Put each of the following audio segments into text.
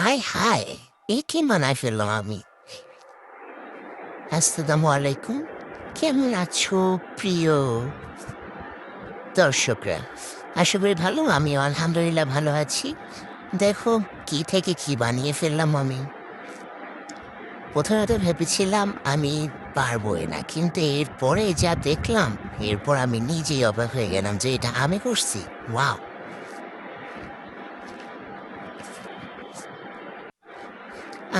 হায় হায়! এ কি বানায় ফেললাম আমি? আসসালামু আলাইকুম। কেমন আছো প্রিয় দর্শকরা? আশা করি ভালো। আমিও আলহামদুলিল্লাহ ভালো আছি। দেখো কি থেকে কি বানিয়ে ফেললাম আমি। প্রথমে তো ভেবেছিলাম আমি পারবোই না। কিন্তু এরপরে যা দেখলাম, এরপর আমি নিজেই অবাক হয়ে গেলাম যে এটা আমি করছি। ওয়াও!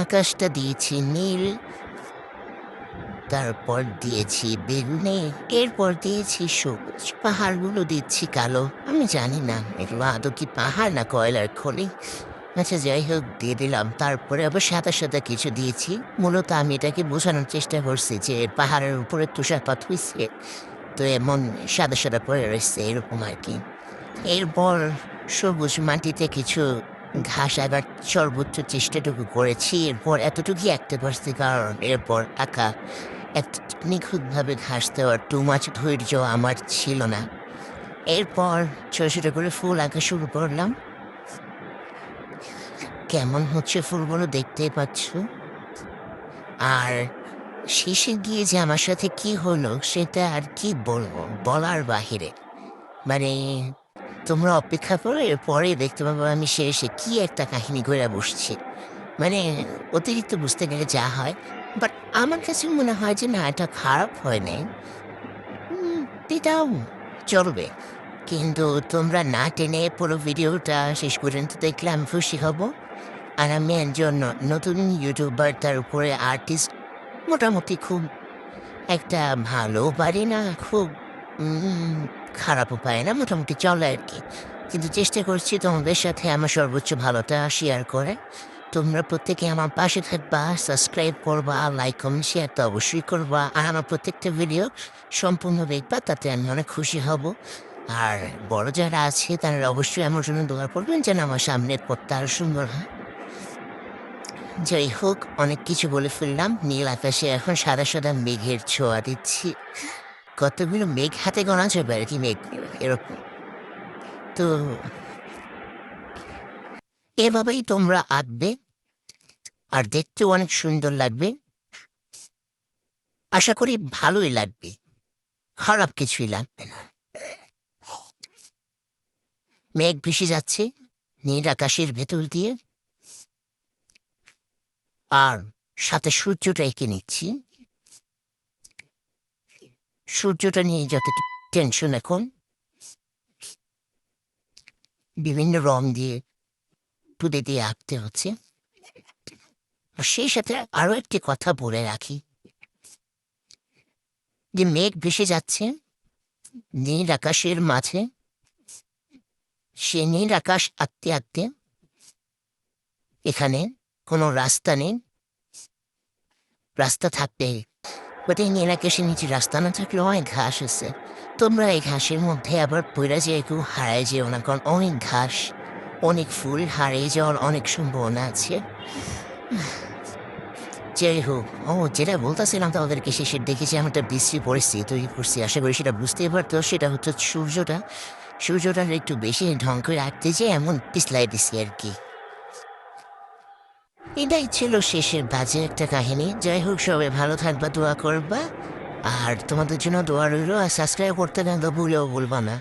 আকাশটা দিয়েছি নীল, তারপর দিয়েছি বেগুনি, এরপর দিয়েছি সবুজ, পাহাড়গুলো দিচ্ছি কালো। আমি জানি না এগুলো আদৌ কি পাহাড় না কয়লার খনি। আচ্ছা যাই হোক, দিয়ে দিলাম। তারপরে আবার সাদা সাদা কিছু দিয়েছি। মূলত আমি এটাকে বোঝানোর চেষ্টা করছি যে পাহাড়ের উপরে তুষারপাত হয়েছে, তো এমন সাদা সাদা পড়ে রয়েছে এরকম আর কি। এরপর সবুজ মাটিতে কিছু ঘাস আবার সর্বোচ্চ চেষ্টাটুকু করেছি। এরপর এতটুকুই আঁকতে পারছি, কারণ এরপর আঁকা এত নিখুঁতভাবে ঘাস দেওয়ার টু মাচ ধৈর্য আমার ছিল না। এরপর ছোট ছোট করে ফুল আঁকা শুরু করলাম। কেমন হচ্ছে ফুলগুলো দেখতেই পাচ্ছ। আর শেষে গিয়ে যে আমার সাথে কি হলো সেটা আর কি বলবো, বলার বাহিরে। মানে তোমরা অপেক্ষা করো, এরপরে দেখতে পাবো আমি শেষে কি একটা কাহিনী কইরা বসছি। মানে অতিরিক্ত বুঝতে গেলে যা হয়। বাট আমার কাছে মনে হয় যে না, এটা খারাপ হয় নাই। উম, এটাও চলবে। কিন্তু তোমরা না টেনে পুরো ভিডিওটা শেষ পর্যন্ত দেখলে আমি খুশি হব। আর আমি একজন নতুন ইউটিউবার, তার উপরে আর্টিস্ট। মোটামুটি খুব একটা ভালো পারি না, খুব উম, খারাপও পারি না, মোটামুটি চলে আর কি। কিন্তু চেষ্টা করছি তোমাদের সাথে আমার সর্বোচ্চ ভালোটা শেয়ার করে। তোমরা প্রত্যেকে আমার পাশে থাকবা, সাবস্ক্রাইব করবা, লাইক কমেন্ট শেয়ার তো অবশ্যই করবা। আর আমার প্রত্যেকটা ভিডিও সম্পূর্ণ দেখবা, তাতে আমি অনেক খুশি হব। আর বড় যারা আছে তারা অবশ্যই আমার জন্য দোয়া করবেন যেন আমার সামনের পথটা আরো সুন্দর হয়। যাই হোক, অনেক কিছু বলে ফেললাম। নীল আকাশে এখন সাদা সাদা মেঘের ছোঁয়া দিচ্ছি। কতগুলো মেঘ হাতে গোনা যাবে আর কি, মেঘ এরকম। তো এভাবেই তোমরা আঁকবে, আর দেখতেও অনেক সুন্দর লাগবে। আশা করি ভালোই লাগবে, খারাপ কিছুই লাগবে না। মেঘ ভেসে যাচ্ছে নীল আকাশের ভেতর দিয়ে, আর সাথে সূর্যটা এঁকে নিচ্ছি। সূর্যটা নিয়ে যত টেনশন এখন, বিভিন্ন রং দিয়ে তুলে দিয়ে আঁকতে হচ্ছে। আর সেই সাথে আরো একটি কথা বলে রাখি, যে মেঘ ভেসে যাচ্ছে নীল আকাশের মাঝে। সে নীল আকাশ আঁকতে আঁকতে এখানে কোনো রাস্তা নেই। রাস্তা থাকতে, বাট এই নীল আকাশের নিচে রাস্তা না থাকলে অনেক ঘাস আছে। তোমরা এই ঘাসের মধ্যে আবার পইরা যে একটু হারায় যেও না, কারণ অনেক ঘাস, অনেক ফুল, হারিয়ে যাওয়ার অনেক সম্ভাবনা আছে। যাই হোক, যেটা বলতেছিলাম তাদেরকে শেষের দেখে যে আমি একটা বিশ্রী পরিস্থিতি তৈরি করছি, আশা করি সেটা বুঝতেই পারতো। সেটা হচ্ছে সূর্যটার একটু বেশি ঢং করে রাখতে যে এমন পিছলাই দিছি আর কি। এটাই ছিল শেষের বাজে একটা কাহিনী। যাই হোক, সবাই ভালো থাকবা, দোয়া করবা। আর তোমাদের জন্য দোয়া রইল। আর সাবস্ক্রাইব করতে না তো ভুলেও বলবা না।